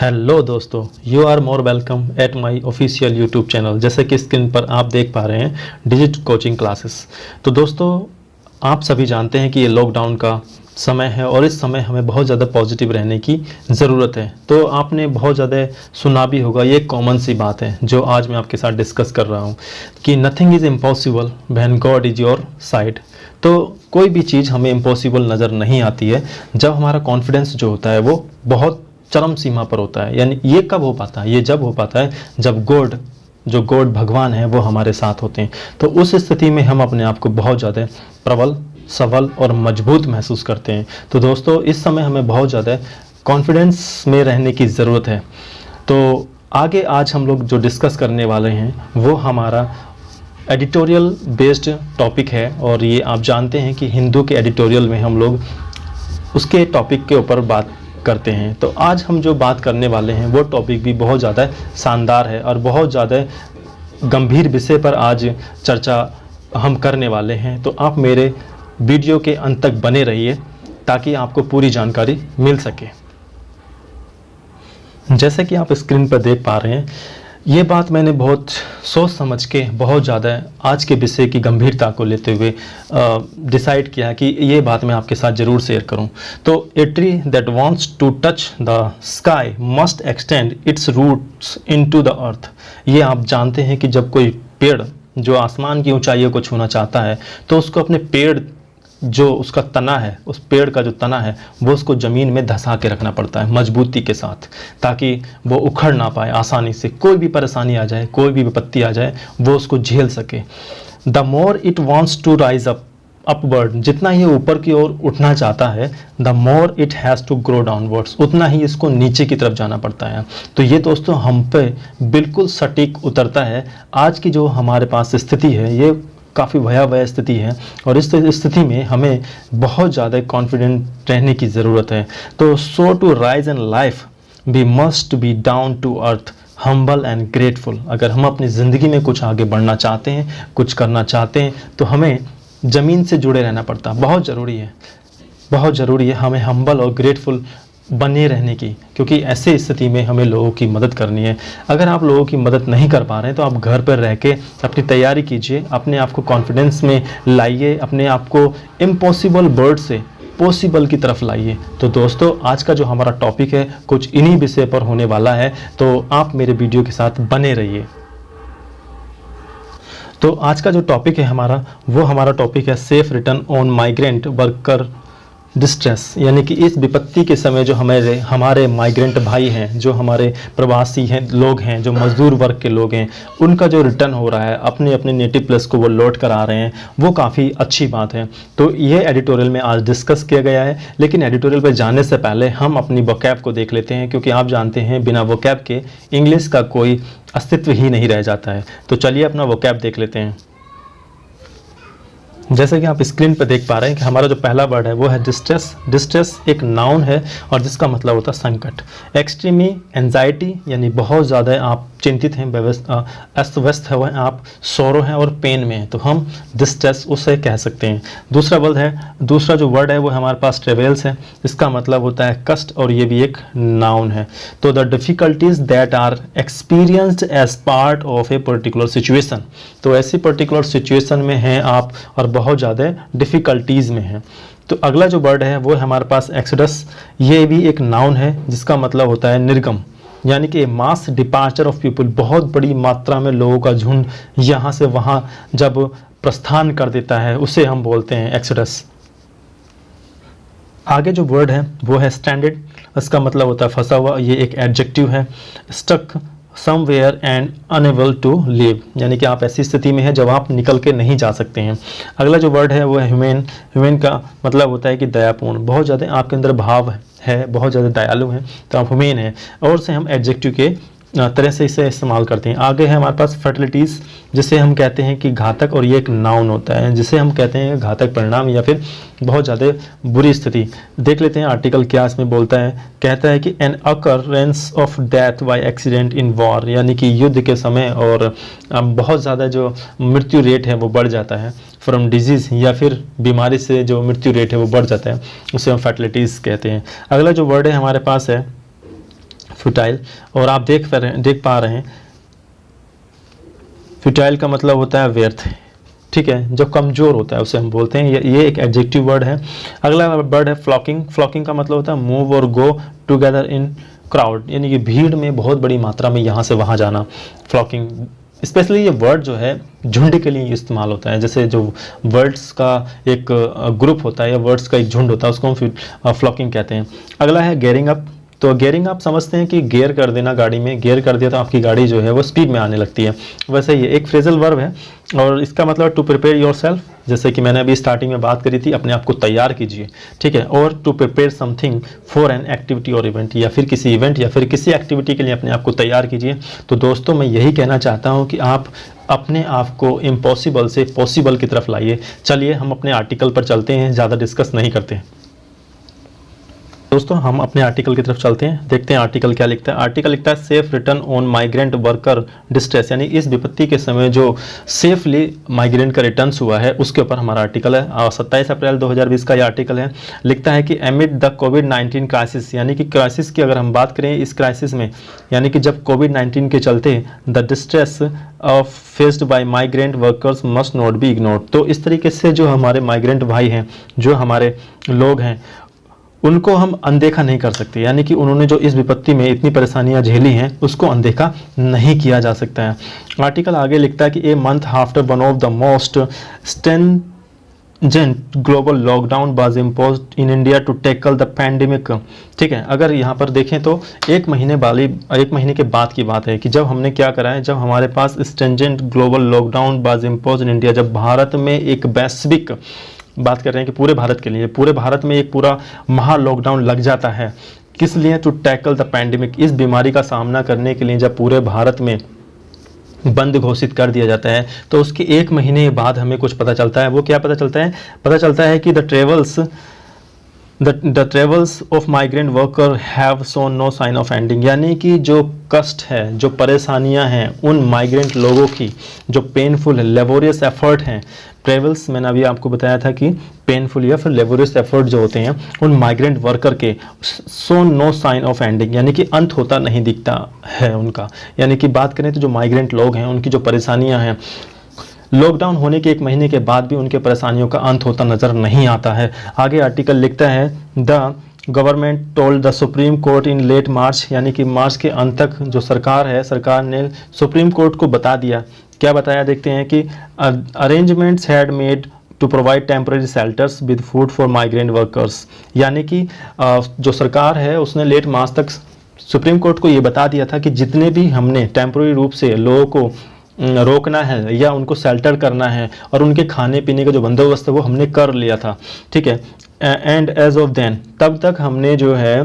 Hello दोस्तों, you are more welcome at my official YouTube channel. जैसे कि screen पर आप देख पा रहे हैं डिजिट कोचिंग क्लासेस। तो दोस्तों, आप सभी जानते हैं कि ये लॉकडाउन का समय है और इस समय हमें बहुत ज़्यादा पॉजिटिव रहने की ज़रूरत है। तो आपने बहुत ज़्यादा सुना भी होगा, ये कॉमन सी बात है जो आज मैं आपके साथ डिस्कस कर रहा हूँ कि nothing is impossible when God is your side. तो कोई भी चीज़ हमें इम्पॉसिबल नज़र नहीं आती है जब हमारा कॉन्फिडेंस जो होता है वो बहुत चरम सीमा पर होता है। यानी ये कब हो पाता है? ये जब हो पाता है जब गॉड भगवान है वो हमारे साथ होते हैं। तो उस स्थिति में हम अपने आप को बहुत ज़्यादा प्रबल, सबल और मजबूत महसूस करते हैं। तो दोस्तों, इस समय हमें बहुत ज़्यादा कॉन्फिडेंस में रहने की ज़रूरत है। तो आगे आज हम लोग जो डिस्कस करने वाले हैं वो हमारा एडिटोरियल बेस्ड टॉपिक है। और ये आप जानते हैं कि हिंदू के एडिटोरियल में हम लोग उसके टॉपिक के ऊपर बात करते हैं। तो आज हम जो बात करने वाले हैं वो टॉपिक भी बहुत ज़्यादा शानदार है और बहुत ज़्यादा गंभीर विषय पर आज चर्चा हम करने वाले हैं। तो आप मेरे वीडियो के अंत तक बने रहिए ताकि आपको पूरी जानकारी मिल सके। जैसे कि आप स्क्रीन पर देख पा रहे हैं, ये बात मैंने बहुत सोच समझ के बहुत ज़्यादा आज के विषय की गंभीरता को लेते हुए डिसाइड किया कि ये बात मैं आपके साथ ज़रूर शेयर करूं। तो a tree that wants to touch the sky must extend its roots into the earth. ये आप जानते हैं कि जब कोई पेड़ जो आसमान की ऊंचाइयों को छूना चाहता है तो उसको अपने पेड़ जो उसका तना है, उस पेड़ का जो तना है वो उसको ज़मीन में धंसा के रखना पड़ता है मजबूती के साथ, ताकि वो उखड़ ना पाए आसानी से। कोई भी परेशानी आ जाए, कोई भी विपत्ति आ जाए, वो उसको झेल सके। The more it wants to rise upward, जितना ये ऊपर की ओर उठना चाहता है, the more it has to grow downwards, उतना ही इसको नीचे की तरफ जाना पड़ता है। तो ये दोस्तों हम पे बिल्कुल सटीक उतरता है। आज की जो हमारे पास स्थिति है ये काफ़ी भयावह स्थिति है और इस स्थिति में हमें बहुत ज़्यादा कॉन्फिडेंट रहने की ज़रूरत है। तो so to rise in life we must be down to earth, humble and grateful. अगर हम अपनी ज़िंदगी में कुछ आगे बढ़ना चाहते हैं, कुछ करना चाहते हैं, तो हमें ज़मीन से जुड़े रहना पड़ता है। बहुत ज़रूरी है, बहुत ज़रूरी है हमें हम्बल और ग्रेटफुल बने रहने की, क्योंकि ऐसे स्थिति में हमें लोगों की मदद करनी है। अगर आप लोगों की मदद नहीं कर पा रहे हैं तो आप घर पर रह के अपनी तैयारी कीजिए, अपने आप को कॉन्फिडेंस में लाइए, अपने आप को इम्पॉसिबल वर्ड से पॉसिबल की तरफ लाइए। तो दोस्तों, आज का जो हमारा टॉपिक है कुछ इन्हीं विषय पर होने वाला है, तो आप मेरे वीडियो के साथ बने रहिए। तो आज का जो टॉपिक है हमारा टॉपिक है safe return on migrant worker distress. यानी कि इस विपत्ति के समय जो हमारे माइग्रेंट भाई हैं, जो हमारे प्रवासी हैं, लोग हैं, जो मजदूर वर्ग के लोग हैं, उनका जो रिटर्न हो रहा है, अपने अपने नेटिव प्लेस को वो लौट कर आ रहे हैं, वो काफ़ी अच्छी बात है। तो ये एडिटोरियल में आज डिस्कस किया गया है। लेकिन एडिटोरियल पर जाने से पहले हम अपनी वोकैब को देख लेते हैं, क्योंकि आप जानते हैं बिना वोकैब के इंग्लिश का कोई अस्तित्व ही नहीं रह जाता है। तो चलिए अपना वोकैब देख लेते हैं। जैसे कि आप स्क्रीन पर देख पा रहे हैं कि हमारा जो पहला वर्ड है वो है डिस्ट्रेस। डिस्ट्रेस एक नाउन है और जिसका मतलब होता है संकट। एक्सट्रीमी एंजाइटी, यानी बहुत ज़्यादा आप चिंतित हैं, अस्त व्यस्त है, आप सोरो हैं और पेन में हैं, तो हम डिस्ट्रेस उसे कह सकते हैं। दूसरा जो वर्ड है वो हमारे पास ट्रेवल्स है, इसका मतलब होता है कष्ट और ये भी एक नाउन है। तो the difficulties that are experienced as part of a particular situation, तो ऐसी पर्टिकुलर सिचुएशन में हैं आप और बहुत ज़्यादा डिफ़िकल्टीज़ में हैं। तो अगला जो वर्ड है वो है हमारे पास एक्सोडस। ये भी एक नाउन है जिसका मतलब होता है निर्गम, यानी कि मास डिपार्चर ऑफ पीपल, बहुत बड़ी मात्रा में लोगों का झुंड यहाँ से वहाँ जब प्रस्थान कर देता है उसे हम बोलते हैं एक्सोडस। आगे जो वर्ड है वो है स्ट्रैंडेड, इसका मतलब होता है फंसा हुआ, ये एक एडजेक्टिव है। Stuck somewhere and unable to live, यानी कि आप ऐसी स्थिति में हैं जब आप निकल के नहीं जा सकते हैं। अगला जो वर्ड है वो है ह्यूमेन। ह्यूमेन का मतलब होता है कि दयापूर्ण, बहुत ज़्यादा आपके अंदर भाव है, बहुत ज़्यादा दयालु हैं, तो आप ह्यूमेन हैं। और से हम एडजेक्टिव के तरह से इसे इस्तेमाल करते हैं। आगे है हमारे पास फर्टिलिटीज़, जिसे हम कहते हैं कि घातक, और ये एक नाउन होता है जिसे हम कहते हैं घातक परिणाम या फिर बहुत ज़्यादा बुरी स्थिति। देख लेते हैं आर्टिकल क्या इसमें बोलता है। कहता है कि an occurrence of death by accident in war, यानी कि युद्ध के समय और बहुत ज़्यादा जो मृत्यु रेट है वो बढ़ जाता है फ्रॉम डिजीज़, या फिर बीमारी से जो मृत्यु रेट है वो बढ़ जाता है, उसे हम फर्टिलिटीज़ कहते हैं। अगला जो वर्ड है हमारे पास है फ्यूटाइल। और आप देख पा रहे हैं फ्यूटाइल का मतलब होता है व्यर्थ, ठीक है, जो कमज़ोर होता है उसे हम बोलते हैं। ये एक एडजेक्टिव वर्ड है। अगला वर्ड है फ्लॉकिंग। फ्लॉकिंग का मतलब होता है मूव और गो टुगेदर इन क्राउड, यानी कि भीड़ में बहुत बड़ी मात्रा में यहाँ से वहाँ जाना, फ्लॉकिंग। स्पेशली ये वर्ड जो है झुंड के लिए इस्तेमाल होता है। जैसे जो वर्ड्स का एक ग्रुप होता है या वर्ड्स का एक झुंड होता है उसको हम फ्लॉकिंग कहते हैं। अगला है गेयरिंग अप। तो गेयरिंग आप समझते हैं कि गियर कर देना, गाड़ी में गियर कर दिया तो आपकी गाड़ी जो है वो स्पीड में आने लगती है। वैसे ये एक फ्रेजल वर्ब है और इसका मतलब टू प्रिपेयर योर सेल्फ, जैसे कि मैंने अभी स्टार्टिंग में बात करी थी, अपने आप को तैयार कीजिए, ठीक है। और to prepare something for an activity और इवेंट, या फिर किसी इवेंट या फिर किसी एक्टिविटी के लिए अपने आप को तैयार कीजिए। तो दोस्तों मैं यही कहना चाहता हूँ कि आप अपने आप को इम्पॉसिबल से पॉसिबल की तरफ लाइए। चलिए हम अपने आर्टिकल पर चलते हैं, ज़्यादा डिस्कस नहीं करते। दोस्तों हम अपने आर्टिकल की तरफ चलते हैं, देखते हैं आर्टिकल क्या लिखता है। आर्टिकल लिखता है safe return on migrant worker distress, यानी इस विपत्ति के समय जो सेफली माइग्रेंट का रिटर्न हुआ है उसके ऊपर हमारा आर्टिकल है। और 27 अप्रैल 2020 का ये आर्टिकल है। लिखता है कि एमिड द कोविड-19 क्राइसिस, यानी कि क्राइसिस की अगर हम बात करें इस क्राइसिस में, यानी कि जब कोविड-19 के चलते the distress of faced by migrant workers must not be ignored. तो इस तरीके से जो हमारे माइग्रेंट भाई हैं, जो हमारे लोग हैं, उनको हम अनदेखा नहीं कर सकते। यानी कि उन्होंने जो इस विपत्ति में इतनी परेशानियां झेली हैं उसको अनदेखा नहीं किया जा सकता है। आर्टिकल आगे लिखता है कि a month after one of the most stringent global lockdown was imposed in India to tackle the pandemic, ठीक है। अगर यहाँ पर देखें तो एक महीने के बाद की बात है कि जब हमने क्या करा है, जब हमारे पास stringent global lockdown was imposed in India, जब भारत में एक वैश्विक, बात कर रहे हैं कि पूरे भारत के लिए, पूरे भारत में एक पूरा महा लॉकडाउन लग जाता है। किस लिए? टू टैकल द पैंडेमिक, इस बीमारी का सामना करने के लिए जब पूरे भारत में बंद घोषित कर दिया जाता है तो उसके एक महीने बाद हमें कुछ पता चलता है। वो क्या पता चलता है? पता चलता है कि the travels of migrant worker have shown no sign of ending, यानी कि जो कष्ट है, जो परेशानियां हैं उन माइग्रेंट लोगों की, जो पेनफुल लेबोरियस एफर्ट हैं, ट्रेवल्स मैंने अभी आपको बताया था कि पेनफुल या फिर लेबोरियस एफर्ट जो होते हैं उन माइग्रेंट वर्कर के, so no sign of ending, यानी कि अंत होता नहीं दिखता है उनका। यानी कि बात करें तो जो माइग्रेंट लोग हैं उनकी जो परेशानियां हैं, लॉकडाउन होने के एक महीने के बाद भी उनके परेशानियों का अंत होता नजर नहीं आता है। आगे आर्टिकल लिखता है the government told the supreme court in late March, यानी कि मार्च के अंत तक जो सरकार है, सरकार ने सुप्रीम कोर्ट को बता दिया। क्या बताया? देखते हैं कि arrangements had made to provide temporary shelters with food for migrant workers, यानी कि जो सरकार है उसने लेट मार्च तक सुप्रीम कोर्ट को ये बता दिया था कि जितने भी हमने टेम्पररी रूप से लोगों को रोकना है या उनको शेल्टर करना है और उनके खाने पीने का जो बंदोबस्त है वो हमने कर लिया था, ठीक है। एंड एज ऑफ देन, तब तक हमने जो है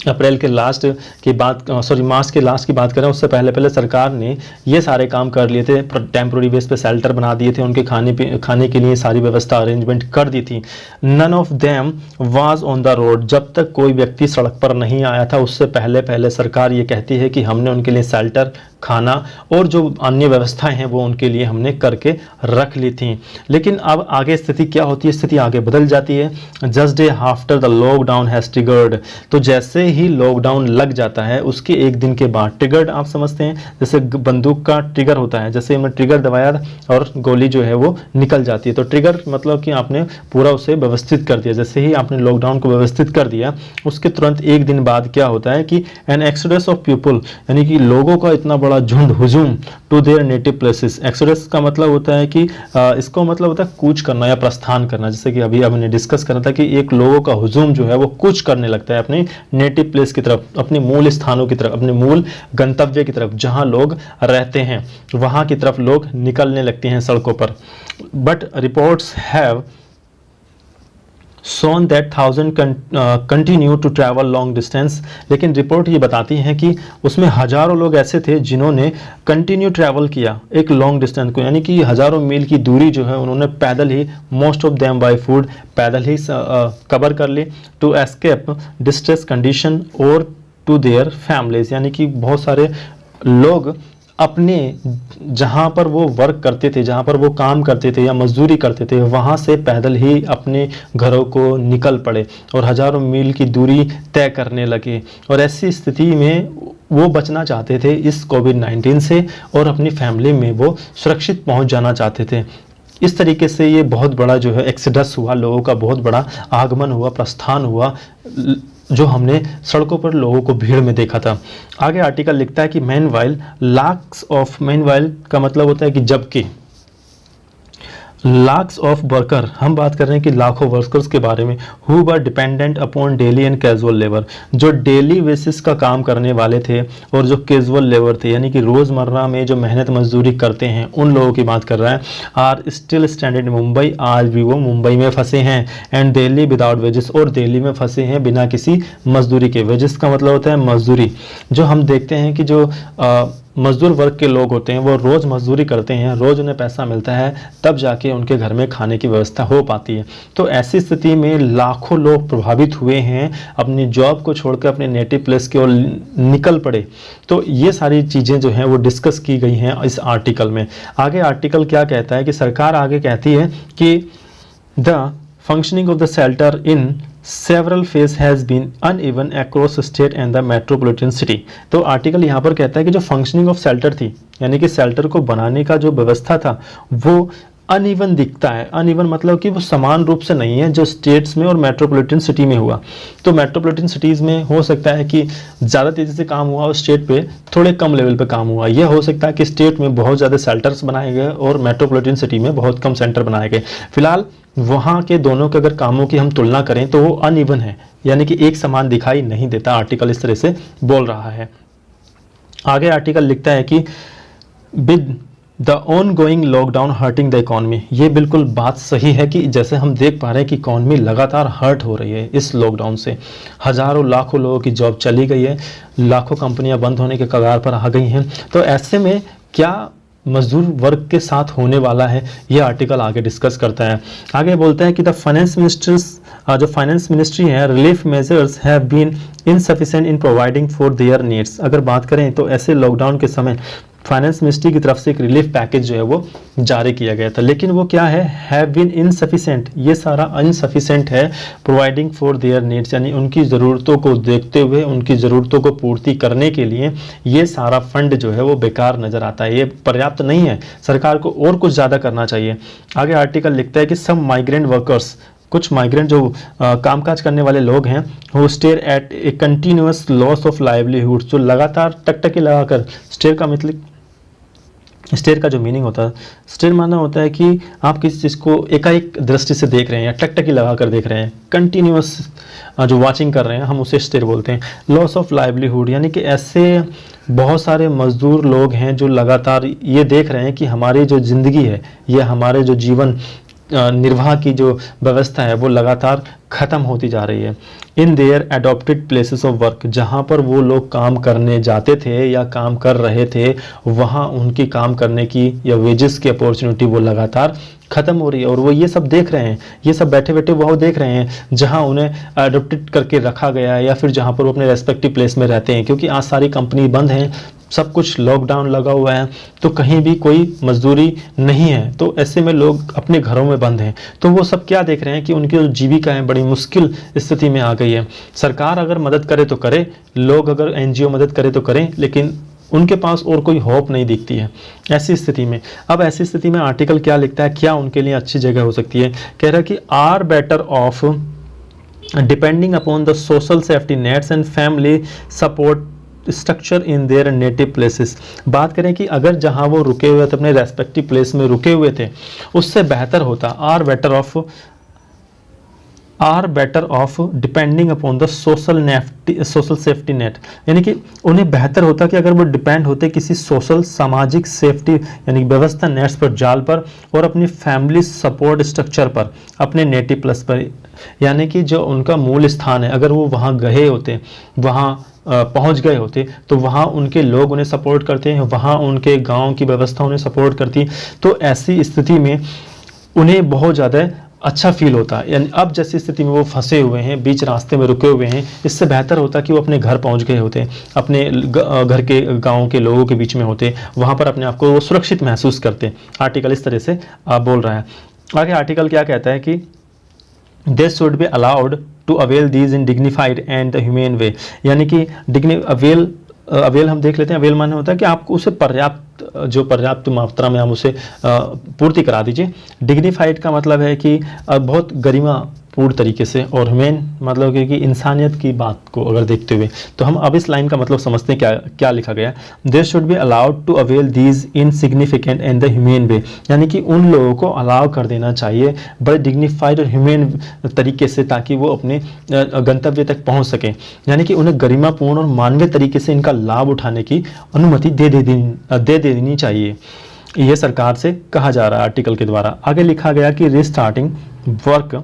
अप्रैल के लास्ट की बात, मार्च के लास्ट की बात करें उससे पहले सरकार ने ये सारे काम कर लिए थे। टेम्प्रोरी बेस पे शेल्टर बना दिए थे, उनके खाने के लिए सारी व्यवस्था अरेंजमेंट कर दी थी। None of them was on the road, जब तक कोई व्यक्ति सड़क पर नहीं आया था उससे पहले सरकार ये कहती है कि हमने उनके लिए शेल्टर, खाना और जो अन्य व्यवस्थाएं हैं वो उनके लिए हमने करके रख ली थी। लेकिन अब आगे स्थिति क्या होती है? स्थिति आगे बदल जाती है। Just day after the lockdown has triggered, तो जैसे ही लॉकडाउन लग जाता है उसके एक दिन के बाद, ट्रिगर्ड आप समझते हैं जैसे बंदूक का ट्रिगर होता है, जैसे हमने ट्रिगर दबाया और गोली जो है वो निकल जाती है। तो ट्रिगर मतलब कि आपने पूरा उसे व्यवस्थित कर दिया। जैसे ही आपने लॉकडाउन को व्यवस्थित कर दिया उसके तुरंत एक दिन बाद क्या होता है कि एन एक्सोडस ऑफ पीपल, यानी कि लोगों का इतना बड़ा झुंड हुजूम to their native places. Exodus का मतलब होता है कि इसको मतलब होता है कूच करना या प्रस्थान करना। जैसे कि अभी हमने डिस्कस करा था कि एक लोगों का हुजूम जो है वो कूच करने लगता है अपने नेटिव प्लेस की तरफ, अपने मूल स्थानों की तरफ, अपने मूल गंतव्य की तरफ, जहां लोग रहते हैं वहां की तरफ लोग निकलने लगते हैं सड़कों पर। But reports have shown that thousands continue to travel long distance, लेकिन रिपोर्ट ये बताती हैं कि उसमें हजारों लोग ऐसे थे जिन्होंने कंटिन्यू ट्रैवल किया एक लॉन्ग डिस्टेंस को, यानी कि हजारों मील की दूरी जो है उन्होंने पैदल ही, most of them by food, पैदल ही कवर कर ली, टू एस्केप डिस्ट्रेस कंडीशन और टू देयर फैमिलीज, यानी कि बहुत सारे लोग अपने जहाँ पर वो वर्क करते थे, जहाँ पर वो काम करते थे या मजदूरी करते थे, वहाँ से पैदल ही अपने घरों को निकल पड़े और हजारों मील की दूरी तय करने लगे। और ऐसी स्थिति में वो बचना चाहते थे इस कोविड-19 से और अपनी फैमिली में वो सुरक्षित पहुँच जाना चाहते थे। इस तरीके से ये बहुत बड़ा जो है एक्सोडस हुआ, लोगों का बहुत बड़ा आगमन हुआ, प्रस्थान हुआ, जो हमने सड़कों पर लोगों को भीड़ में देखा था। आगे आर्टिकल लिखता है कि मेनवाइल लाख्स ऑफ, मेनवाइल का मतलब होता है कि जबकि, लाख्स ऑफ वर्कर, हम बात कर रहे हैं कि लाखों वर्कर्स के बारे में, who were dependent upon daily and casual labour, जो डेली बेसिस का काम करने वाले थे और जो कैजुअल लेबर थे यानी कि रोज़मर्रा में जो मेहनत मजदूरी करते हैं उन लोगों की बात कर रहा है। आर स्टिल स्टैंडर्ड मुंबई, आज भी वो मुंबई में फंसे हैं। एंड दिल्ली विदाउट वेजेस, और दिल्ली में फंसे हैं बिना किसी मजदूरी के। वेजेस का मतलब होता है मजदूरी। जो हम देखते हैं कि जो मजदूर वर्ग के लोग होते हैं वो रोज़ मजदूरी करते हैं, रोज़ उन्हें पैसा मिलता है, तब जाके उनके घर में खाने की व्यवस्था हो पाती है। तो ऐसी स्थिति में लाखों लोग प्रभावित हुए हैं, अपनी जॉब को छोड़कर अपने नेटिव प्लेस की ओर निकल पड़े। तो ये सारी चीज़ें जो हैं वो डिस्कस की गई हैं इस आर्टिकल में। आगे आर्टिकल क्या कहता है कि सरकार आगे कहती है कि the functioning of the shelter in several phase has been uneven across state and the metropolitan city। तो आर्टिकल यहाँ पर कहता है कि जो फंक्शनिंग ऑफ शेल्टर थी, यानी कि शेल्टर को बनाने का जो व्यवस्था था वो अनइवन दिखता है। अनइवन मतलब कि वो समान रूप से नहीं है जो स्टेट्स में और मेट्रोपॉलिटन सिटी में हुआ। तो मेट्रोपॉलिटन सिटीज़ में हो सकता है कि ज़्यादा तेज़ी से काम हुआ और स्टेट पे थोड़े कम लेवल पे काम हुआ। यह हो सकता है कि स्टेट में बहुत ज़्यादा शेल्टर्स बनाए गए और मेट्रोपॉलिटन सिटी में बहुत कम सेंटर बनाए गए। फिलहाल वहाँ के दोनों के अगर कामों की हम तुलना करें तो वो अनइवन है, यानी कि एक समान दिखाई नहीं देता। आर्टिकल इस तरह से बोल रहा है। आगे आर्टिकल लिखता है कि with the on going lockdown hurting the economy. ये बिल्कुल बात सही है कि जैसे हम देख पा रहे हैं कि इकॉनमी लगातार हर्ट हो रही है इस लॉकडाउन से। हज़ारों लाखों लोगों की जॉब चली गई है, लाखों कंपनियां बंद होने के कगार पर आ गई हैं। तो ऐसे में क्या मजदूर वर्ग के साथ होने वाला है, ये आर्टिकल आगे डिस्कस करता है। आगे बोलता है कि द फाइनेंस मिनिस्टर्स, जो फाइनेंस मिनिस्ट्री है, relief measures have been insufficient in providing for their needs. अगर बात करें तो ऐसे लॉकडाउन के समय फाइनेंस मिनिस्ट्री की तरफ से एक रिलीफ पैकेज जो है वो जारी किया गया था, लेकिन वो क्या है, हैव बीन इनसफिशिएंट। ये सारा इनसफिशिएंट है प्रोवाइडिंग फॉर देयर नीड्स, यानी उनकी ज़रूरतों को देखते हुए, उनकी ज़रूरतों को पूर्ति करने के लिए ये सारा फंड जो है वो बेकार नज़र आता है, ये पर्याप्त नहीं है। सरकार को और कुछ ज़्यादा करना चाहिए। आगे आर्टिकल लिखता है कि सम माइग्रेंट वर्कर्स, कुछ माइग्रेंट जो कामकाज करने वाले लोग हैं, वो stare at A continuous loss of livelihood, जो लगातार टकटकी लगाकर, स्टेयर का मतलब, स्टेयर का जो मीनिंग होता है, स्टेयर माना होता है कि आप किसी चीज़ को एकाएक दृष्टि से देख रहे हैं या टकटकी लगा कर देख रहे हैं, कंटिन्यूअस जो वाचिंग कर रहे हैं, हम उसे स्टेयर बोलते हैं। लॉस ऑफ लाइवलीहुड यानी कि ऐसे बहुत सारे मजदूर लोग हैं जो लगातार ये देख रहे हैं कि हमारी जो ज़िंदगी है, ये हमारे जो जीवन निर्वाह की जो व्यवस्था है वो लगातार ख़त्म होती जा रही है। In their adopted places of work, जहाँ पर वो लोग काम करने जाते थे या काम कर रहे थे, वहाँ उनकी काम करने की या वेजेस की अपॉर्चुनिटी वो लगातार ख़त्म हो रही है। और वो ये सब देख रहे हैं, ये सब बैठे बैठे वो देख रहे हैं जहाँ उन्हें एडॉप्टेड करके रखा गया है या फिर जहाँ पर वो अपने रेस्पेक्टिव प्लेस में रहते हैं। क्योंकि आज सारी कंपनी बंद हैं, सब कुछ लॉकडाउन लगा हुआ है, तो कहीं भी कोई मजदूरी नहीं है, तो ऐसे में लोग अपने घरों में बंद हैं। तो वो सब क्या देख रहे हैं कि उनकी जो जीविका है बड़ी मुश्किल स्थिति में आ गई है। सरकार अगर मदद करे तो करे, लोग अगर एनजीओ मदद करे तो करें, लेकिन उनके पास और कोई होप नहीं दिखती है ऐसी स्थिति में। अब ऐसी स्थिति में आर्टिकल क्या लिखता है, क्या उनके लिए अच्छी जगह हो सकती है। कह रहा है कि are better off depending upon the social safety nets and family support structure in their native places. बात करें कि अगर जहां वो रुके हुए थे, अपने रेस्पेक्टिव प्लेस में रुके हुए थे, उससे बेहतर होता are better off depending upon the social safety net, यानी कि उन्हें बेहतर होता कि अगर वो डिपेंड होते किसी सोशल सामाजिक सेफ्टी यानी व्यवस्था नेट्स पर, जाल पर, और अपनी फैमिली सपोर्ट स्ट्रक्चर पर, अपने नेटिव प्लेस पर, यानी कि जो उनका मूल स्थान है, अगर वो वहाँ गए होते, वहाँ पहुंच गए होते, तो वहाँ उनके लोग उन्हें सपोर्ट करते हैं, वहाँ उनके गांव की व्यवस्था उन्हें सपोर्ट करती। तो ऐसी स्थिति में उन्हें बहुत ज़्यादा अच्छा फील होता है। यानी अब जैसी स्थिति में वो फंसे हुए हैं, बीच रास्ते में रुके हुए हैं, इससे बेहतर होता कि वो अपने घर पहुंच गए होते, अपने घर के गांव के लोगों के बीच में होते, वहां पर अपने आप को वो सुरक्षित महसूस करते। आर्टिकल इस तरह से बोल रहा है। आगे आर्टिकल क्या कहता है कि they should be allowed to avail these in dignified and the humane way. यानी कि अवेल हम देख लेते हैं। अवेल माने होता है कि आपको उसे पर्याप्त मात्रा में हम उसे पूर्ति करा दीजिए। डिग्निफाइड का मतलब है कि बहुत गरिमा पूर्ण तरीके से, और ह्यूमन मतलब कि इंसानियत की बात को अगर देखते हुए, तो हम अब इस लाइन का मतलब समझते हैं क्या लिखा गया। They should be allowed to avail these insignificant and the human way. यानी कि उन लोगों को अलाउ कर देना चाहिए बड़े डिग्निफाइड और ह्यूमन तरीके से, ताकि वो अपने गंतव्य तक पहुंच सकें। यानी कि उन्हें गरिमापूर्ण और मानवीय तरीके से इनका लाभ उठाने की अनुमति दे देनी चाहिए। यह सरकार से कहा जा रहा है आर्टिकल के द्वारा। आगे लिखा गया कि restarting work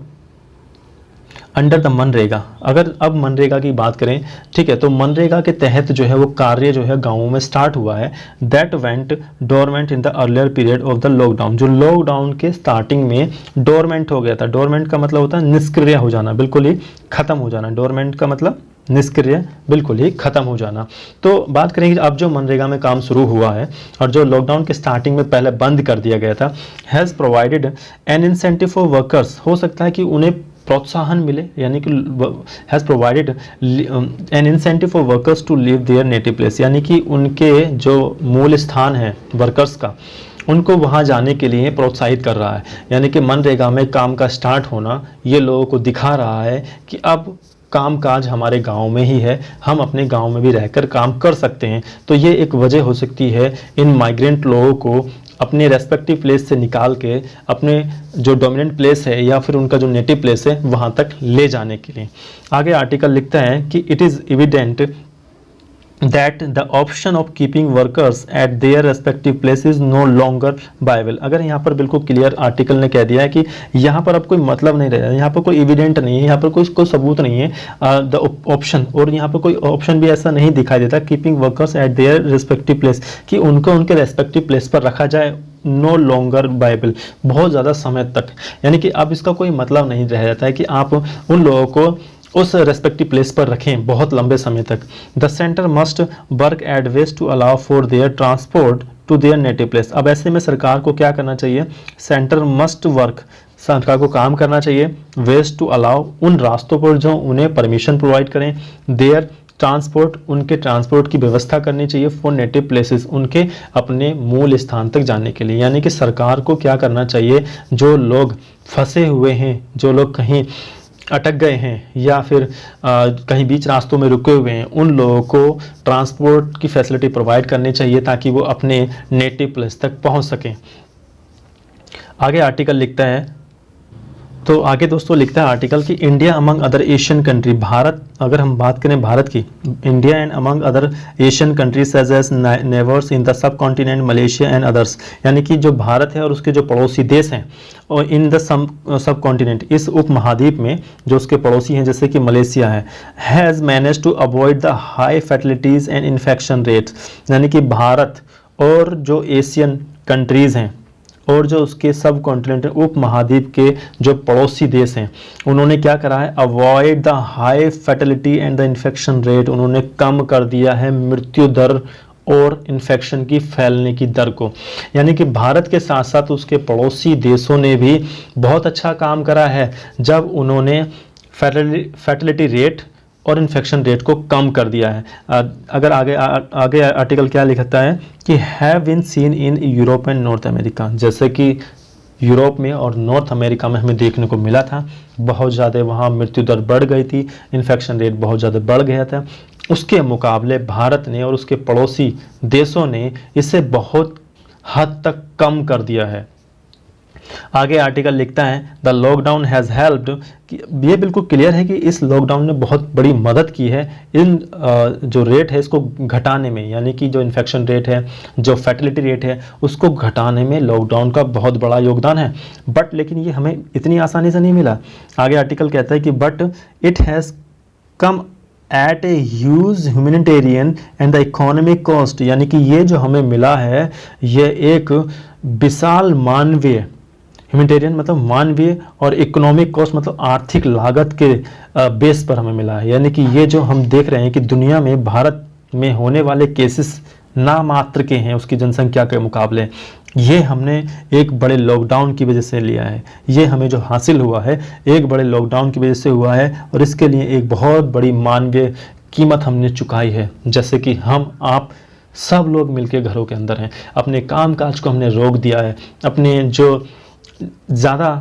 under the MNREGA. अगर अब मनरेगा की बात करें, ठीक है, तो मनरेगा के तहत जो है वो कार्य जो है गाँवों में स्टार्ट हुआ है। That went dormant in the earlier period of the lockdown. जो लॉकडाउन के स्टार्टिंग में डोरमेंट हो गया था। डोरमेंट का मतलब होता है निष्क्रिय हो जाना, बिल्कुल ही खत्म हो जाना। डोरमेंट का मतलब निष्क्रिय, बिल्कुल ही खत्म हो जाना। तो बात करेंगे अब जो मनरेगा में काम शुरू हुआ है और जो लॉकडाउन के स्टार्टिंग में पहले बंद कर दिया गया था, has provided an incentive for workers. हो सकता है कि उन्हें प्रोत्साहन मिले, यानी कि has provided an incentive for workers to leave their native place. यानी कि उनके जो मूल स्थान है वर्कर्स का, उनको वहाँ जाने के लिए प्रोत्साहित कर रहा है। यानी कि मनरेगा में काम का स्टार्ट होना ये लोगों को दिखा रहा है कि अब काम काज हमारे गांव में ही है, हम अपने गांव में भी रहकर काम कर सकते हैं। तो ये एक वजह हो सकती है इन माइग्रेंट लोगों को अपने रेस्पेक्टिव प्लेस से निकाल के अपने जो डोमिनेंट प्लेस है या फिर उनका जो नेटिव प्लेस है वहाँ तक ले जाने के लिए। आगे आर्टिकल लिखता है कि it is evident that the option of keeping workers at their respective place is no longer viable। अगर यहाँ पर बिल्कुल क्लियर आर्टिकल ने कह दिया है कि यहाँ पर अब कोई मतलब नहीं रहा, यहाँ पर कोई एविडेंट नहीं है, यहाँ पर कोई सबूत नहीं है द ऑप्शन, और यहाँ पर कोई ऑप्शन भी ऐसा नहीं दिखाई देता keeping workers eight their respective place, कि उनको उनके रेस्पेक्टिव प्लेस पर रखा जाए नो लॉन्गर बाइबल, बहुत ज़्यादा समय तक। यानी कि अब इसका कोई मतलब नहीं रह जाता है कि आप उन लोगों को उस रेस्पेक्टिव प्लेस पर रखें बहुत लंबे समय तक। The centre must work at ways to allow for their transport to their native place. अब ऐसे में सरकार को क्या करना चाहिए? सेंटर मस्ट वर्क, सरकार को काम करना चाहिए वेज टू अलाउ, उन रास्तों पर जो उन्हें परमिशन प्रोवाइड करें, देयर ट्रांसपोर्ट, उनके ट्रांसपोर्ट की व्यवस्था करनी चाहिए फॉर नेटिव प्लेसेस, उनके अपने मूल स्थान तक जाने के लिए। यानी कि सरकार को क्या करना चाहिए, जो लोग फंसे हुए हैं, जो लोग कहीं अटक गए हैं या फिर कहीं बीच रास्तों में रुके हुए हैं, उन लोगों को ट्रांसपोर्ट की फैसिलिटी प्रोवाइड करनी चाहिए ताकि वो अपने नेटिव प्लेस तक पहुंच सकें। आगे आर्टिकल लिखता है, तो आगे दोस्तों लिखता है आर्टिकल कि India among other Asian country, Bharat, अगर हम बात करें भारत की, India and among other Asian countries such as neighbours in the subcontinent Malaysia and others. यानी कि जो भारत है और उसके जो पड़ोसी देश हैं, और इन द सब कॉन्टिनेंट, इस उप महाद्वीप में जो उसके पड़ोसी हैं जैसे कि मलेशिया है, has manage to avoid the high fertilities and infection rates. यानी कि भारत और जो एशियन कंट्रीज़ हैं और जो उसके सब कॉन्टिनेंट उप महाद्वीप के जो पड़ोसी देश हैं, उन्होंने क्या करा है? Avoid the high fertility and the infection rate, उन्होंने कम कर दिया है मृत्यु दर और इन्फेक्शन की फैलने की दर को। यानी कि भारत के साथ साथ उसके पड़ोसी देशों ने भी बहुत अच्छा काम करा है जब उन्होंने फर्टिलिटी रेट और इन्फेक्शन रेट को कम कर दिया है। अगर आगे आर्टिकल क्या लिखता है कि have been seen in Europe and North America, जैसे कि यूरोप में और नॉर्थ अमेरिका में हमें देखने को मिला था, बहुत ज़्यादा वहाँ मृत्यु दर बढ़ गई थी, इन्फेक्शन रेट बहुत ज़्यादा बढ़ गया था। उसके मुकाबले भारत ने और उसके पड़ोसी देशों ने इसे बहुत हद तक कम कर दिया है। आगे आर्टिकल लिखता है द लॉकडाउन हैज़ हेल्प्ड, ये बिल्कुल क्लियर है कि इस लॉकडाउन ने बहुत बड़ी मदद की है इन जो रेट है इसको घटाने में। यानी कि जो इन्फेक्शन रेट है, जो फर्टिलिटी रेट है, उसको घटाने में लॉकडाउन का बहुत बड़ा योगदान है। बट लेकिन ये हमें इतनी आसानी से नहीं मिला। आगे आर्टिकल कहता है कि but it has come at a huge humanitarian and the economic cost. यानी कि ये जो हमें मिला है ये एक विशाल मानवीय ह्यूमैनिटेरियन मतलब मानवीय, और इकोनॉमिक कॉस्ट मतलब आर्थिक लागत के बेस पर हमें मिला है। यानी कि ये जो हम देख रहे हैं कि दुनिया में भारत में होने वाले केसेस नामात्र के हैं उसकी जनसंख्या के मुकाबले, ये हमने एक बड़े लॉकडाउन की वजह से लिया है। ये हमें जो हासिल हुआ है एक बड़े लॉकडाउन की वजह से हुआ है, और इसके लिए एक बहुत बड़ी मानवीय कीमत हमने चुकाई है। जैसे कि हम आप सब लोग मिलके घरों के अंदर हैं, अपने काम काज को हमने रोक दिया है, अपने जो ज़्यादा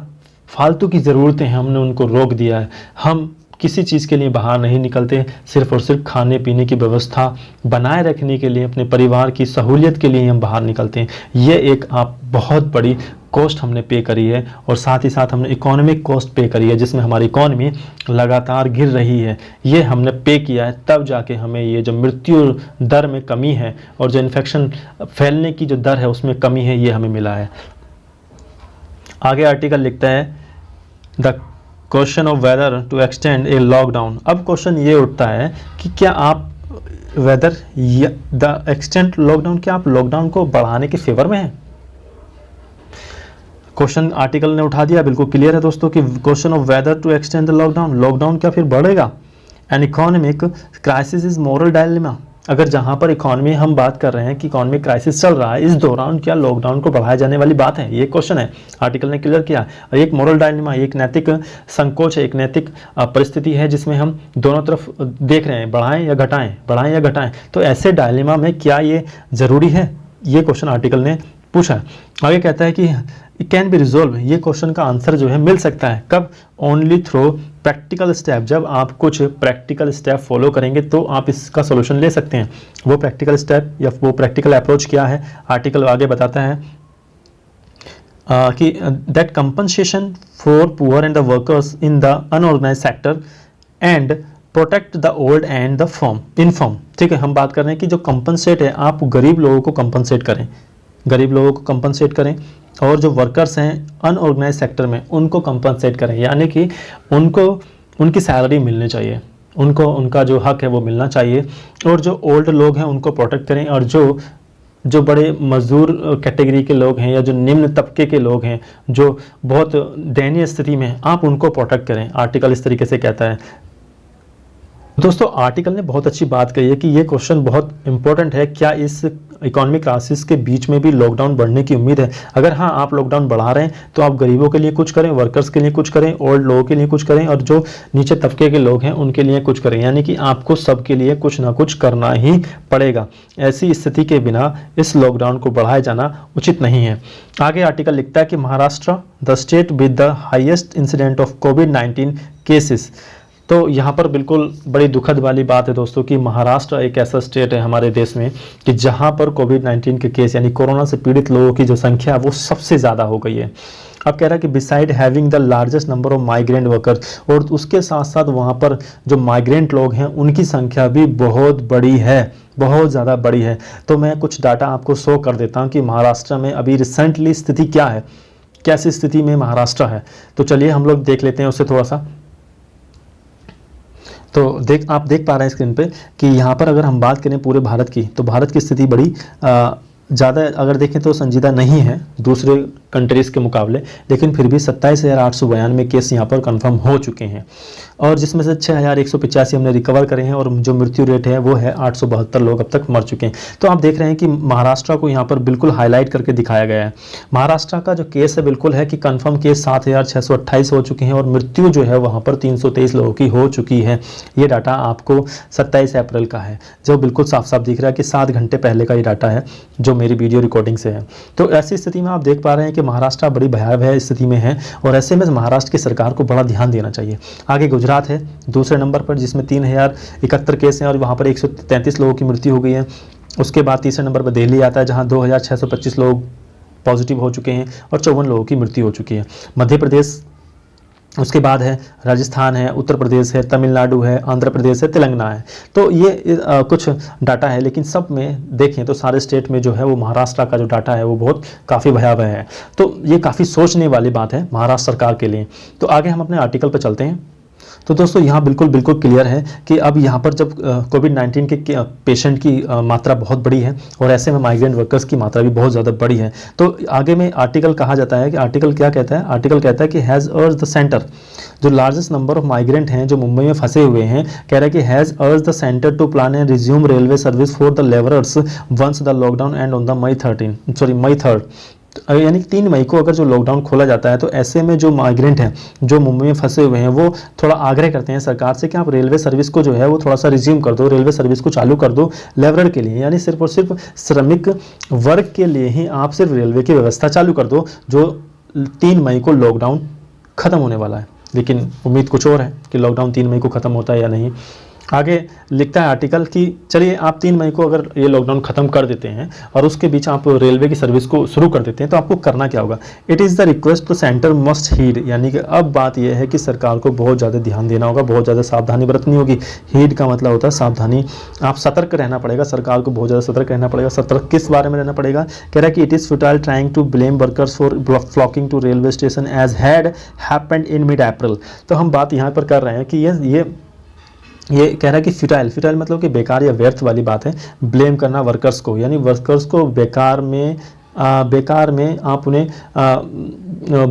फालतू की ज़रूरतें हैं हमने उनको रोक दिया है। हम किसी चीज़ के लिए बाहर नहीं निकलते, सिर्फ़ और सिर्फ खाने पीने की व्यवस्था बनाए रखने के लिए, अपने परिवार की सहूलियत के लिए हम बाहर निकलते हैं। ये एक आप बहुत बड़ी कॉस्ट हमने पे करी है, और साथ ही साथ हमने इकोनॉमिक कॉस्ट पे करी है, जिसमें हमारी इकॉनमी लगातार गिर रही है। ये हमने पे किया है, तब जाके हमें ये जो मृत्यु दर में कमी है और जो इन्फेक्शन फैलने की जो दर है उसमें कमी है, ये हमें मिला है। आगे आर्टिकल लिखता है the question of whether to extend a lockdown. अब क्वेश्चन ये उठता है कि क्या आप वेदर द एक्सटेंड लॉकडाउन, क्या आप लॉकडाउन को बढ़ाने के फेवर में हैं? क्वेश्चन आर्टिकल ने उठा दिया, बिल्कुल क्लियर है दोस्तों कि question of whether to extend the lockdown, lockdown क्या फिर बढ़ेगा? An economic crisis is moral dilemma. अगर जहां पर इकोनॉमी हम बात कर रहे हैं कि इकोनॉमिक क्राइसिस चल रहा है, इस दौरान क्या लॉकडाउन को बढ़ाया जाने वाली बात है? ये क्वेश्चन है, आर्टिकल ने क्लियर किया। और एक मोरल डायलेमा, एक नैतिक संकोच है, एक नैतिक परिस्थिति है जिसमें हम दोनों तरफ देख रहे हैं, बढ़ाएं या घटाएं, बढ़ाएं या घटाएं। तो ऐसे डायलेमा में क्या ये जरूरी है? ये क्वेश्चन आर्टिकल ने पूछा है। आगे कहता है कि इट कैन बी रिजोल्व, ये क्वेश्चन का आंसर जो है मिल सकता है। कब? ओनली थ्रू प्रैक्टिकल स्टेप, जब आप कुछ प्रैक्टिकल स्टेप फॉलो करेंगे तो आप इसका सोल्यूशन ले सकते हैं। वो प्रैक्टिकल स्टेप या वो प्रैक्टिकल अप्रोच क्या है? आर्टिकल आगे बताता है कि that compensation for poor and the workers in the unorganised sector and protect the old and the firm inform. ठीक है, हम बात कर रहे हैं कि जो कंपनसेट है, आप गरीब लोगों को कंपनसेट करें, गरीब लोगों को कंपनसेट करें, और जो वर्कर्स हैं अनऑर्गेनाइज सेक्टर में उनको कंपनसेट करें, यानी कि उनको उनकी सैलरी मिलनी चाहिए, उनको उनका जो हक है वो मिलना चाहिए। और जो ओल्ड लोग हैं उनको प्रोटेक्ट करें, और जो बड़े मजदूर कैटेगरी के लोग हैं या जो निम्न तबके के लोग हैं, जो बहुत दयनीय स्थिति में हैं, आप उनको प्रोटेक्ट करें। आर्टिकल इस तरीके से कहता है। दोस्तों आर्टिकल ने बहुत अच्छी बात कही है कि ये क्वेश्चन बहुत इंपॉर्टेंट है, क्या इस इकोनॉमिक क्राइसिस के बीच में भी लॉकडाउन बढ़ने की उम्मीद है? अगर हाँ आप लॉकडाउन बढ़ा रहे हैं तो आप गरीबों के लिए कुछ करें, वर्कर्स के लिए कुछ करें, ओल्ड लोगों के लिए कुछ करें, और जो नीचे तबके के लोग हैं उनके लिए कुछ करें। यानी कि आपको सबके लिए कुछ ना कुछ करना ही पड़ेगा। ऐसी स्थिति के बिना इस लॉकडाउन को बढ़ाया जाना उचित नहीं है। आगे आर्टिकल लिखता है कि Maharashtra the state with the highest incident of covid cases. तो यहाँ पर बिल्कुल बड़ी दुखद वाली बात है दोस्तों कि महाराष्ट्र एक ऐसा स्टेट है हमारे देश में कि जहाँ पर कोविड-19 के केस यानी कोरोना से पीड़ित लोगों की जो संख्या है वो सबसे ज़्यादा हो गई है। अब कह रहा है कि beside having the largest number of migrant workers, और उसके साथ साथ वहाँ पर जो माइग्रेंट लोग हैं उनकी संख्या भी बहुत बड़ी है, बहुत ज़्यादा बड़ी है। तो मैं कुछ डाटा आपको शो कर देता हूँ कि महाराष्ट्र में अभी रिसेंटली स्थिति क्या है, कैसी स्थिति में महाराष्ट्र है। तो चलिए हम लोग देख लेते हैं उससे थोड़ा सा। तो आप देख पा रहे हैं स्क्रीन पे कि यहाँ पर अगर हम बात करें पूरे भारत की, तो भारत की स्थिति बड़ी ज़्यादा अगर देखें तो संजीदा नहीं है दूसरे कंट्रीज़ के मुकाबले, लेकिन फिर भी 27,892 केस यहाँ पर कंफर्म हो चुके हैं, और जिसमें से 6,185 हमने रिकवर करे हैं, और जो मृत्यु रेट है वो है 872 लोग अब तक मर चुके हैं। तो आप देख रहे हैं कि महाराष्ट्र को यहाँ पर बिल्कुल हाईलाइट करके दिखाया गया है। महाराष्ट्र का जो केस है बिल्कुल है कि कंफर्म केस 7,628 हो चुके हैं, और मृत्यु जो है वहाँ पर 323 लोगों की हो चुकी है। ये डाटा आपको 27 अप्रैल का है, जो बिल्कुल साफ साफ दिख रहा है कि 7 घंटे पहले का ये डाटा है जो मेरी वीडियो रिकॉर्डिंग से है। तो ऐसी स्थिति में आप देख पा रहे हैं कि महाराष्ट्र बड़ी भयावह स्थिति में है, और ऐसे में महाराष्ट्र की सरकार को बड़ा ध्यान देना चाहिए। आगे गुजरात है दूसरे नंबर पर, जिसमें 3,071 केस हैं और वहाँ पर 133 लोगों की मृत्यु हो गई है। उसके बाद तीसरे नंबर पर दिल्ली आता है, जहाँ 2,625 लोग पॉजिटिव हो चुके हैं और 54 लोगों की मृत्यु हो चुकी है। मध्य प्रदेश उसके बाद है, राजस्थान है, उत्तर प्रदेश है, तमिलनाडु है, आंध्र प्रदेश है, तेलंगाना है। तो ये कुछ डाटा है, लेकिन सब में देखें तो सारे स्टेट में जो है वो महाराष्ट्र का जो डाटा है वो बहुत काफ़ी भयावह है। तो ये काफ़ी सोचने वाली बात है महाराष्ट्र सरकार के लिए। तो आगे हम अपने आर्टिकल पर चलते हैं। तो दोस्तों यहाँ बिल्कुल बिल्कुल क्लियर है कि अब यहाँ पर जब कोविड-19 के पेशेंट की मात्रा बहुत बड़ी है और ऐसे में माइग्रेंट वर्कर्स की मात्रा भी बहुत ज़्यादा बड़ी है, तो आगे में आर्टिकल कहा जाता है कि आर्टिकल क्या कहता है, आर्टिकल कहता है कि हैज़ अर्ज द सेंटर, जो लार्जेस्ट नंबर ऑफ माइग्रेंट हैं जो मुंबई में फंसे हुए हैं, कह रहा है कि has urged the centre to plan and resume railway service for the labourers once the lockdown end on the May 3, यानी 3 मई को अगर जो लॉकडाउन खोला जाता है, तो ऐसे में जो माइग्रेंट हैं जो मुंबई में फंसे हुए हैं वो थोड़ा आग्रह करते हैं सरकार से कि आप रेलवे सर्विस को जो है वो थोड़ा सा रिज्यूम कर दो, रेलवे सर्विस को चालू कर दो लेबरर के लिए, यानी सिर्फ और सिर्फ श्रमिक वर्ग के लिए ही आप सिर्फ रेलवे की व्यवस्था चालू कर दो, जो 3 मई को लॉकडाउन ख़त्म होने वाला है। लेकिन उम्मीद कुछ और है कि लॉकडाउन 3 मई को ख़त्म होता है या नहीं। आगे लिखता है आर्टिकल कि चलिए आप 3 मई को अगर ये लॉकडाउन ख़त्म कर देते हैं और उसके बीच आप रेलवे की सर्विस को शुरू कर देते हैं, तो आपको करना क्या होगा। It is the request to centre must heed, यानी कि अब बात यह है कि सरकार को बहुत ज़्यादा ध्यान देना होगा, बहुत ज़्यादा सावधानी बरतनी होगी। हीड का मतलब होता है सावधानी, आप सतर्क रहना पड़ेगा, सरकार को बहुत ज़्यादा सतर्क रहना पड़ेगा। सतर्क किस बारे में रहना पड़ेगा, कह रहा है कि it is futile trying to blame workers for flocking to railway station as had happened in mid April. तो हम बात यहाँ पर कर रहे हैं कि ये कह रहा है कि फ्यूटाइल मतलब कि बेकार या व्यर्थ वाली बात है, ब्लेम करना वर्कर्स को, यानी वर्कर्स को बेकार में आप उन्हें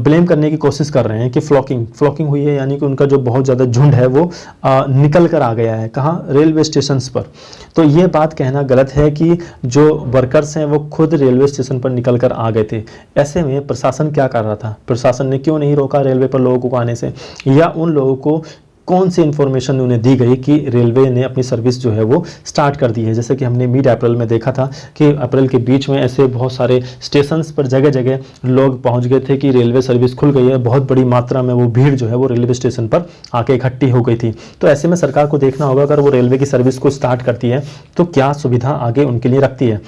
ब्लेम करने की कोशिश कर रहे हैं कि फ्लॉकिंग हुई है, यानी कि उनका जो बहुत ज़्यादा झुंड है वो निकल कर आ गया है, कहाँ, रेलवे स्टेशंस पर। तो ये बात कहना गलत है कि जो वर्कर्स हैं वो खुद रेलवे स्टेशन पर निकल कर आ गए थे। ऐसे में प्रशासन क्या कर रहा था, प्रशासन ने क्यों नहीं रोका रेलवे पर लोगों को आने से, या उन लोगों को कौन सी इन्फॉर्मेशन उन्हें दी गई कि रेलवे ने अपनी सर्विस जो है वो स्टार्ट कर दी है। जैसे कि हमने मिड अप्रैल में देखा था कि अप्रैल के बीच में ऐसे बहुत सारे स्टेशंस पर जगह जगह लोग पहुंच गए थे कि रेलवे सर्विस खुल गई है, बहुत बड़ी मात्रा में वो भीड़ जो है वो रेलवे स्टेशन पर आके इकट्ठी हो गई थी। तो ऐसे में सरकार को देखना होगा अगर वो रेलवे की सर्विस को स्टार्ट करती है तो क्या सुविधा आगे उनके लिए रखती है।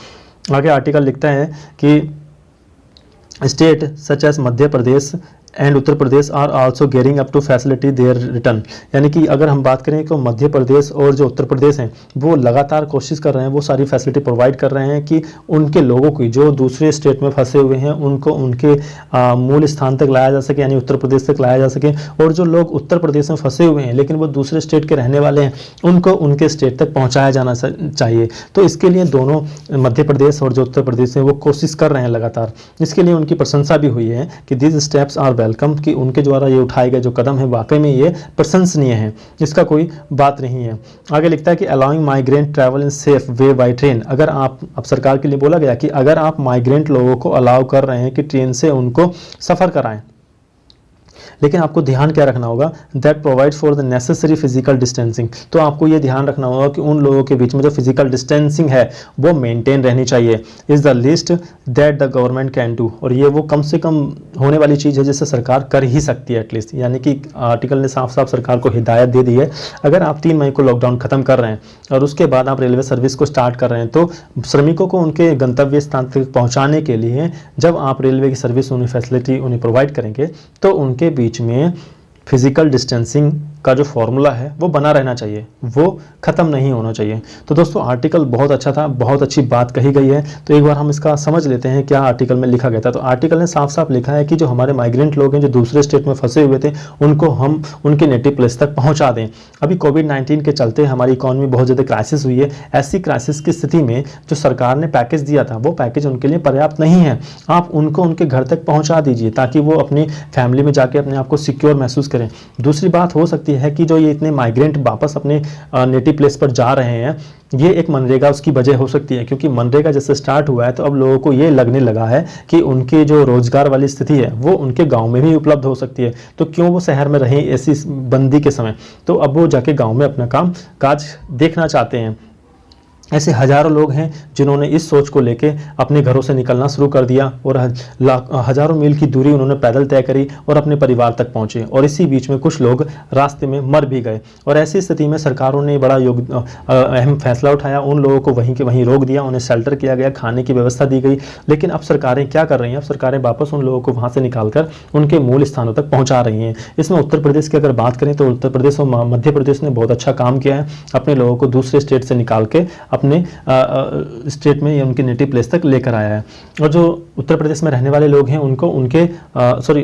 आगे आर्टिकल लिखता है कि state such as Madhya Pradesh and Uttar Pradesh are also gearing up to facility their return, यानी कि अगर हम बात करें तो मध्य प्रदेश और जो उत्तर प्रदेश हैं वो लगातार कोशिश कर रहे हैं, वो सारी फैसिलिटी प्रोवाइड कर रहे हैं कि उनके लोगों की जो दूसरे स्टेट में फंसे हुए हैं उनको उनके मूल स्थान तक लाया जा सके, यानी उत्तर प्रदेश तक लाया जा सके, और जो लोग उत्तर प्रदेश में फंसे हुए हैं लेकिन वो दूसरे स्टेट के रहने वाले हैं उनको उनके स्टेट तक पहुँचाया जाना चाहिए। तो इसके लिए दोनों मध्य प्रदेश और जो उत्तर प्रदेश हैं वो कोशिश कर रहे हैं लगातार। इसके लिए उनकी प्रशंसा भी हुई है कि दिस स्टेप्स आर वेलकम, कि उनके द्वारा ये उठाए गए जो कदम है वाकई में ये प्रशंसनीय है, इसका कोई बात नहीं है। आगे लिखता है कि allowing migrant travel in safe way by train, अगर आप, अब सरकार के लिए बोला गया कि अगर आप माइग्रेंट लोगों को अलाउ कर रहे हैं कि ट्रेन से उनको सफ़र कराएं, लेकिन आपको ध्यान क्या रखना होगा, that provides for the necessary physical distancing, तो आपको ये ध्यान रखना होगा कि उन लोगों के बीच में जो फिजिकल डिस्टेंसिंग है वो मेंटेन रहनी चाहिए। Is the list that the government can do, और ये वो कम से कम होने वाली चीज़ है जिससे सरकार कर ही सकती है एटलीस्ट, यानी कि आर्टिकल ने साफ साफ सरकार को हिदायत दे दी है। अगर आप 3 मई को लॉकडाउन ख़त्म कर रहे हैं और उसके बाद आप रेलवे सर्विस को स्टार्ट कर रहे हैं, तो श्रमिकों को उनके गंतव्य स्थान तक पहुँचाने के लिए जब आप रेलवे की सर्विस उन्हें फैसिलिटी उन्हें प्रोवाइड करेंगे तो उनके बीच में फिजिकल डिस्टेंसिंग का जो फॉर्मूला है वो बना रहना चाहिए, वो ख़त्म नहीं होना चाहिए। तो दोस्तों आर्टिकल बहुत अच्छा था, बहुत अच्छी बात कही गई है। तो एक बार हम इसका समझ लेते हैं क्या आर्टिकल में लिखा गया था। तो आर्टिकल ने साफ साफ लिखा है कि जो हमारे माइग्रेंट लोग हैं जो दूसरे स्टेट में फंसे हुए थे उनको हम उनके नेटिव प्लेस तक पहुँचा दें। अभी कोविड-19 के चलते हमारी इकॉनमी बहुत ज़्यादा क्राइसिस हुई है। ऐसी क्राइसिस की स्थिति में जो सरकार ने पैकेज दिया था वो पैकेज उनके लिए पर्याप्त नहीं है। आप उनको उनके घर तक पहुँचा दीजिए ताकि वो अपनी फैमिली में जाके अपने आप को सिक्योर महसूस करें। दूसरी बात हो सकती है कि जो ये इतने माइग्रेंट वापस अपने नेटिव प्लेस पर जा रहे हैं, ये एक मनरेगा उसकी वजह हो सकती है, क्योंकि मनरेगा जैसे स्टार्ट हुआ है तो अब लोगों को ये लगने लगा है कि उनकी जो रोजगार वाली स्थिति है वो उनके गांव में भी उपलब्ध हो सकती है। तो क्यों वो शहर में रहें ऐसी बंदी के समय, तो अब वो जाके गांव में अपना काम काज देखना चाहते हैं। ऐसे हज़ारों लोग हैं जिन्होंने इस सोच को लेके अपने घरों से निकलना शुरू कर दिया और हज़ारों मील की दूरी उन्होंने पैदल तय करी और अपने परिवार तक पहुंचे, और इसी बीच में कुछ लोग रास्ते में मर भी गए। और ऐसी स्थिति में सरकारों ने बड़ा अहम फैसला उठाया, उन लोगों को वहीं के वहीं रोक दिया, उन्हें शेल्टर किया गया, खाने की व्यवस्था दी गई। लेकिन अब सरकारें क्या कर रही हैं, अब सरकारें वापस उन लोगों को वहाँ से निकाल कर उनके मूल स्थानों तक पहुँचा रही हैं। इसमें उत्तर प्रदेश की अगर बात करें तो उत्तर प्रदेश और मध्य प्रदेश ने बहुत अच्छा काम किया है, अपने लोगों को दूसरे स्टेट से निकाल के अपने स्टेट में या उनके नेटिव प्लेस तक लेकर आया है। और जो उत्तर प्रदेश में रहने वाले लोग हैं उनको उनके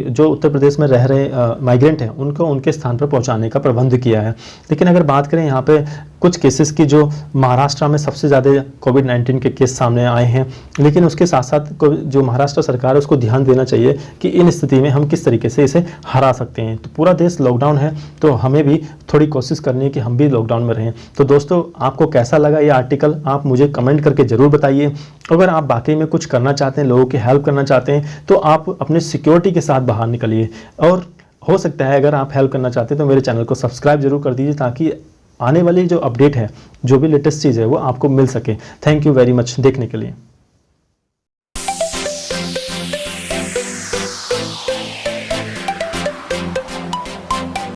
जो उत्तर प्रदेश में रह रहे माइग्रेंट हैं उनको उनके स्थान पर पहुंचाने का प्रबंध किया है। लेकिन अगर बात करें यहाँ पे कुछ केसेस की, जो महाराष्ट्र में सबसे ज़्यादा कोविड-19 के केस सामने आए हैं, लेकिन उसके साथ साथ जो महाराष्ट्र सरकार है उसको ध्यान देना चाहिए कि इन स्थिति में हम किस तरीके से इसे हरा सकते हैं। तो पूरा देश लॉकडाउन है, तो हमें भी थोड़ी कोशिश करनी है कि हम भी लॉकडाउन में रहें। तो दोस्तों, आपको कैसा लगा ये आर्टिकल, आप मुझे कमेंट करके ज़रूर बताइए। अगर आप वाकई में कुछ करना चाहते हैं, लोगों की हेल्प करना चाहते हैं, तो आप अपने सिक्योरिटी के साथ बाहर निकलिए। और हो सकता है अगर आप हेल्प करना चाहते हैं तो मेरे चैनल को सब्सक्राइब जरूर कर दीजिए, ताकि आने वाली जो अपडेट है, जो भी लेटेस्ट चीज़ है, वो आपको मिल सके। थैंक यू वेरी मच देखने के लिए।